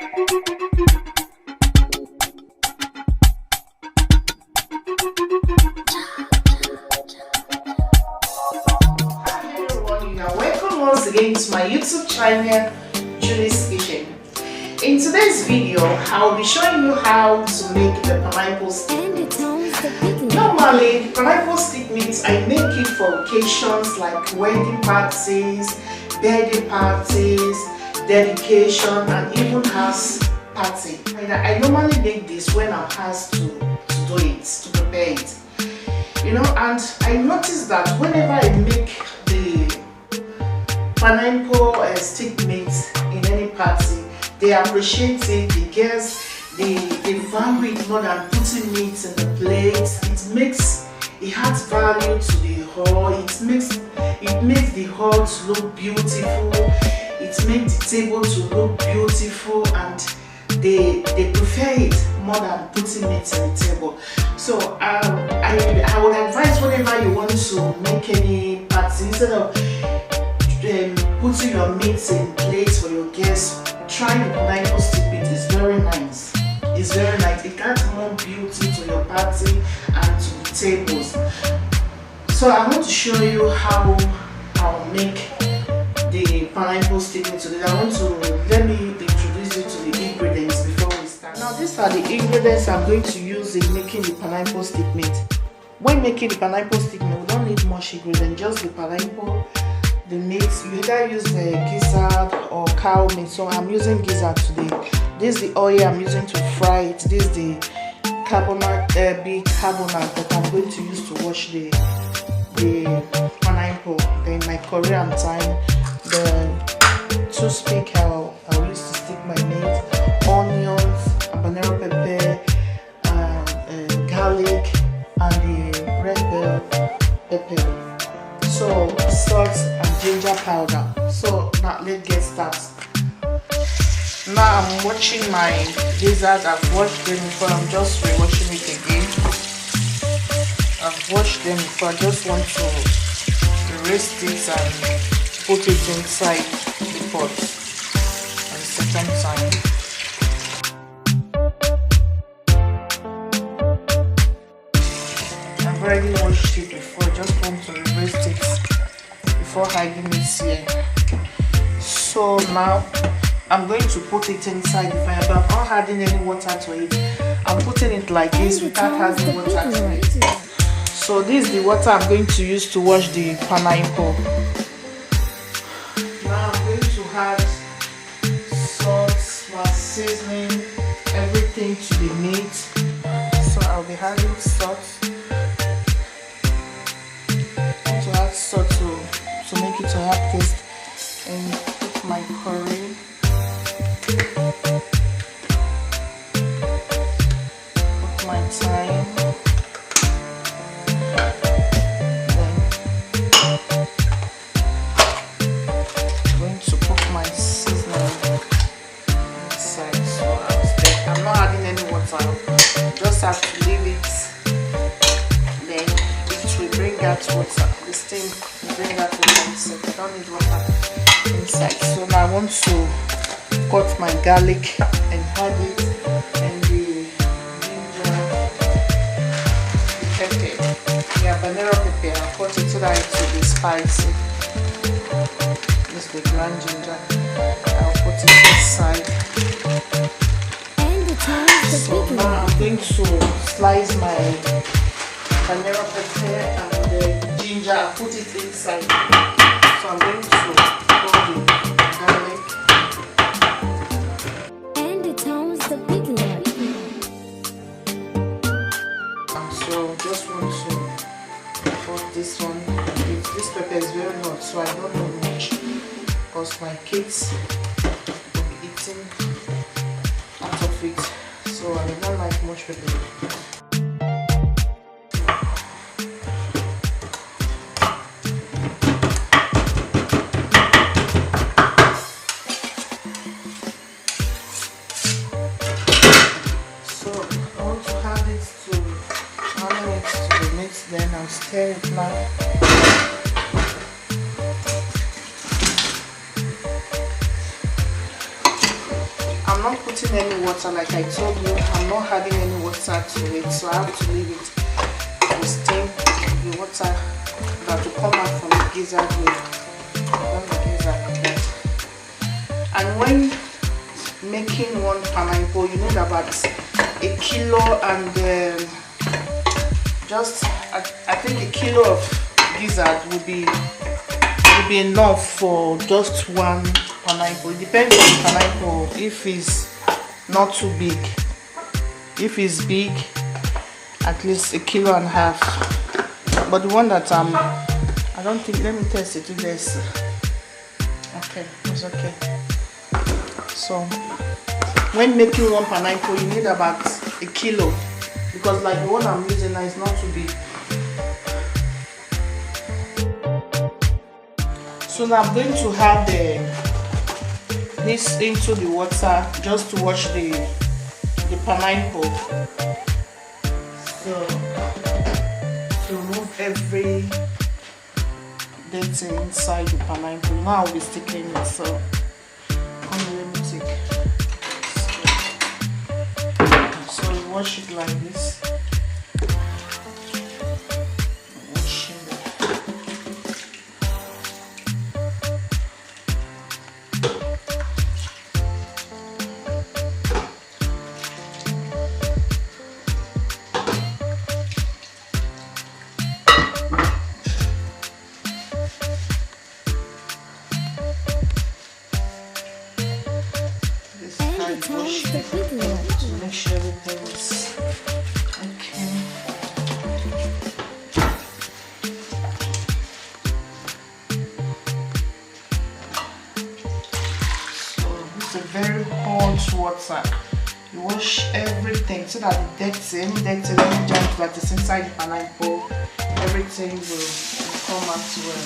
Everyone, you are welcome once again to my YouTube channel, Julie's Kitchen. In today's video, I'll be showing you how to make the pineapple stick meat. Normally, pineapple stick meat, I make it for occasions like wedding parties, birthday parties, dedication, and even house party. And I normally make this when I'm asked to do it, to prepare it. You know, and I noticed that whenever I make the pineapple stick meat in any party, they appreciate it. The guests, they value it more than putting meat in the plate. It adds value to the hall. It makes the hall to look beautiful. It makes the table to look beautiful, and they prefer it more than putting meat on the table. So I would advise, whenever you want to make any party, instead of putting your meat in plates for your guests, try the pineapple stick meat. It's very nice. It's very nice. It adds more beauty to your party and to the tables. So I want to show you how I'll make the pineapple stick meat today. Let me introduce you to the ingredients before we start. Now these are the ingredients I'm going to use in making the pineapple stick meat. When making the pineapple stick meat, we don't need much ingredients, just the pineapple, the meat. You either use the gizzard or cow meat. So I'm using gizzard today. This is the oil I'm using to fry it. This is the bicarbonate that I'm going to use to wash the pineapple. Then my Korean thyme, the toothpick I'll use to stick my meat, onions, habanero pepper, garlic, and the red bell pepper. So salt and ginger powder. So now let's get started. Now I'm washing my gizzard. I've washed them before. I'm just re-washing it again. I've washed them before. I just want to erase it and put it inside the pot for the second time. I've already washed it before. I just want to erase it before hiding it here. So now I'm going to put it inside the fire, but I'm not adding any water to it. I'm putting it like this without adding water to it. So this is the water I'm going to use to wash the pineapple. Now I'm going to add salt, seasoning, everything to the meat. So I'll be adding salt. I want to add salt to make it to have taste, and put my curry. Put my thyme. Just have to leave it, then it will bring out water. The steam will bring out water inside. I don't need water inside. So now I want to cut my garlic and add it, and the ginger, the pepper, the habanero pepper. I'll cut it so that it will be spicy. This is the ground ginger. I'll put it inside. So now I'm going to slice my habanero pepper and the ginger and put it inside. So I'm going to pour the garlic. And it sounds the big one. So just want to put this one. This pepper is very hot, so I don't know much, because my kids will be eating out of it. So I don't like much pepper. So I want to add it to the mix, then I'll stir it now. I'm not putting any water, like I told you. I'm not adding any water to it, so I have to leave it to steam the water that will come out from the gizzard And when making one pineapple, you need about 1 kilo, and just I think 1 kilo of gizzard would be enough for just one pineapple. It depends on the pineapple. If it's not too big, if it's big, at least 1.5 kilos. But the one that I don't think, let me test it if there's okay, it's okay. So when making one pineapple, you need about 1 kilo, because like the one I'm using now is not too big. So now I'm going to add this into the water just to wash the pineapple. So to remove every dirty inside the pineapple. Now I'll be sticking it. So let me take. So you wash it like this. Make sure everything is okay. So this is a very hot water. You wash everything so that the dirty, any germs that is inside the pineapple, everything will come out well.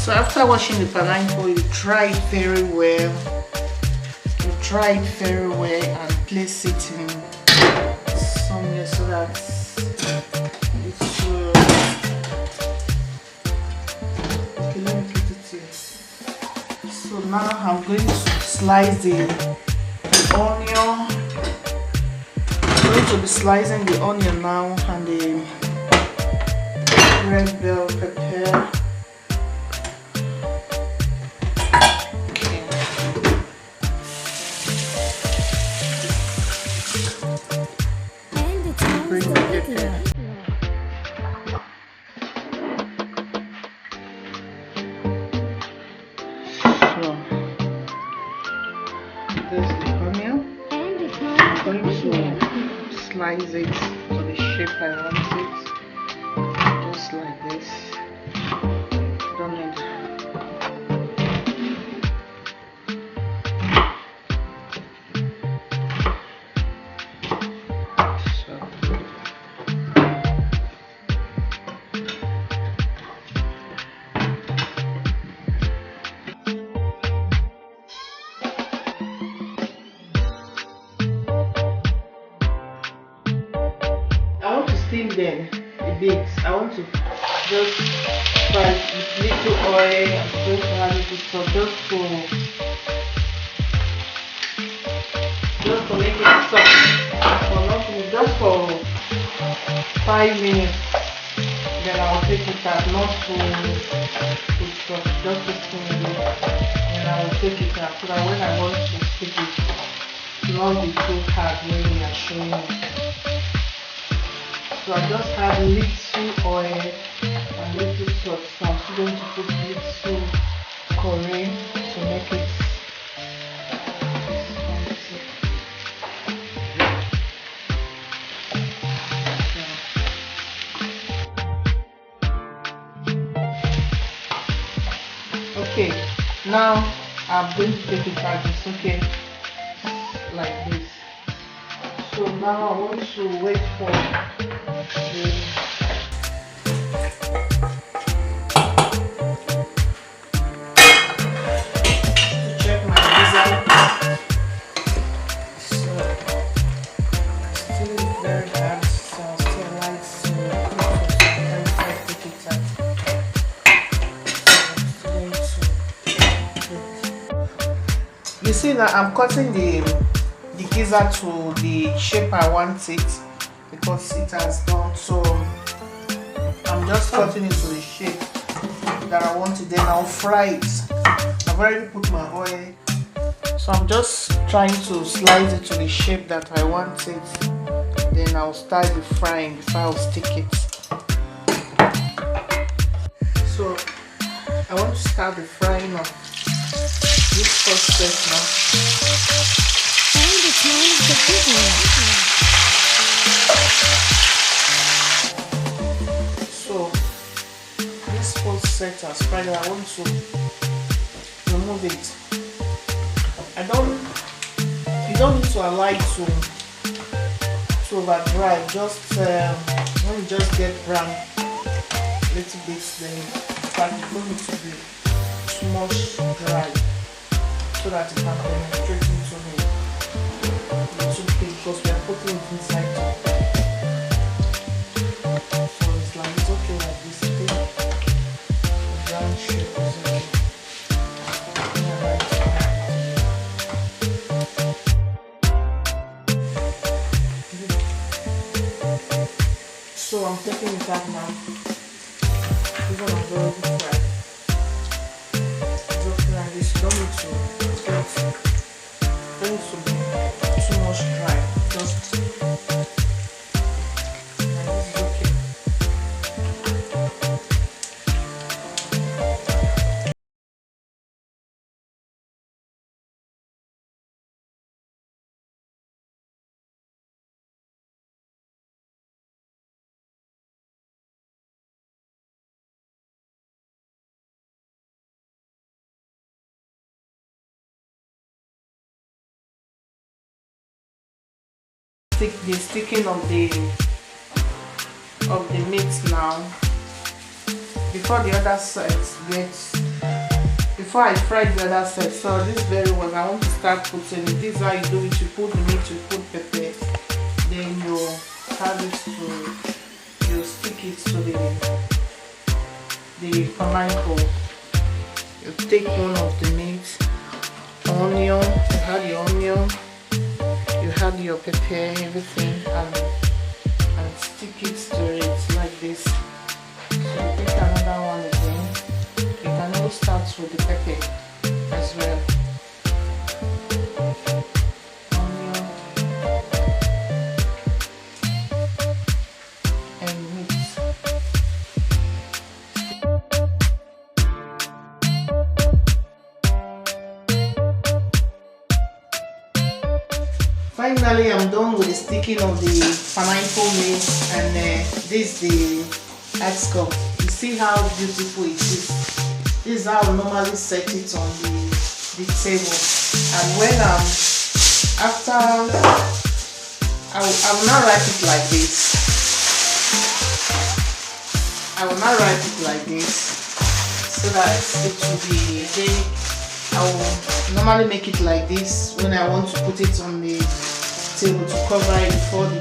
So after washing the pineapple, you dry it very well. And place it in somewhere so that it will. Okay, let me put it here. So now I'm going to slice the onion. I'm going to be slicing the onion now, and the red bell pepper. Slice it to the shape I want it, just like this. Don't need. Steam them a bit. I want to just fry with little oil and just add it so just to make it soft. For nothing, just for 5 minutes. Then I will take it out, not to soft, just to steam it. Then I will take it out so that when I want to stick it will not be too hard when we are showing it. So I just add little oil and little salt. So I'm going to put little curry to make it spicy. Okay, now I'm going to take it like this. Okay, like this. So now I want to wait for check my gizzard. So still very hard, so I still like to You see now I'm cutting the gizzard to the shape I want it because it has done. So I'm just cutting it to the shape that I want it. Then I'll fry it. I've already put my oil, so I'm just trying to slice it to the shape that I want it. Then I'll start the frying before I'll stick it. So I want to start the frying of this first set now. So this first set has fried. I want to remove it. You don't need to allow it to over dry. Just when you just get brown little bit, then you don't need to be too much dry so that it can penetrate into the toothpick, because we are putting it inside too. So it's like it's okay like this. The brown shape is okay. So I'm taking it out now. This one is already fried. It's okay like this. You don't need to be too much dry. Just like this is okay. The sticking of the meat now before the other sets before I fry the other set. So this very well I want to start putting it. This is how you do it. You put the meat, you put pepper, then you have it you stick it to the pineapple. You take one of the meat, onion, you have your onion, you have your pepper, everything, and stick it to it like this. So you take another one again. You can also start with the pepper as well. Onion and meat. Finally, I'm done with the sticking of the pineapple meat, and this is the egg cup. You see how beautiful it is. This is how I normally set it on the table. And when after I will not wrap it like this. I will not wrap it like this so that it will be very. I will normally make it like this when I want to put it on the table to cover it before the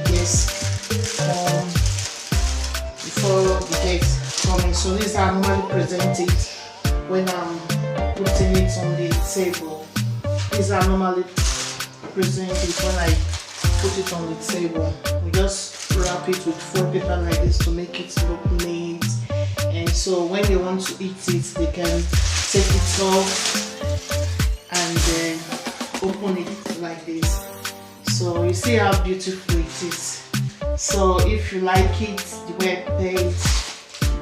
guests come in. So this is how I normally present it when I'm putting it on the table. This is how I normally present it when I put it on the table. We just wrap it with foil paper like this to make it look neat, and so when they want to eat it, they can take it off and then open it like this. So you see how beautiful it is. So if you like it the way I paid,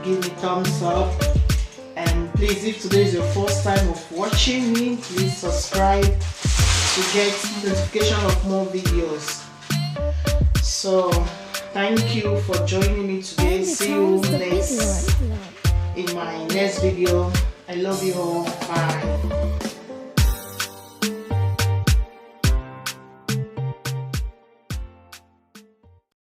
give me thumbs up, and please, if today is your first time of watching me, please subscribe to get notification of more videos. So thank you for joining me today. See you in my next video. I love you all. Bye.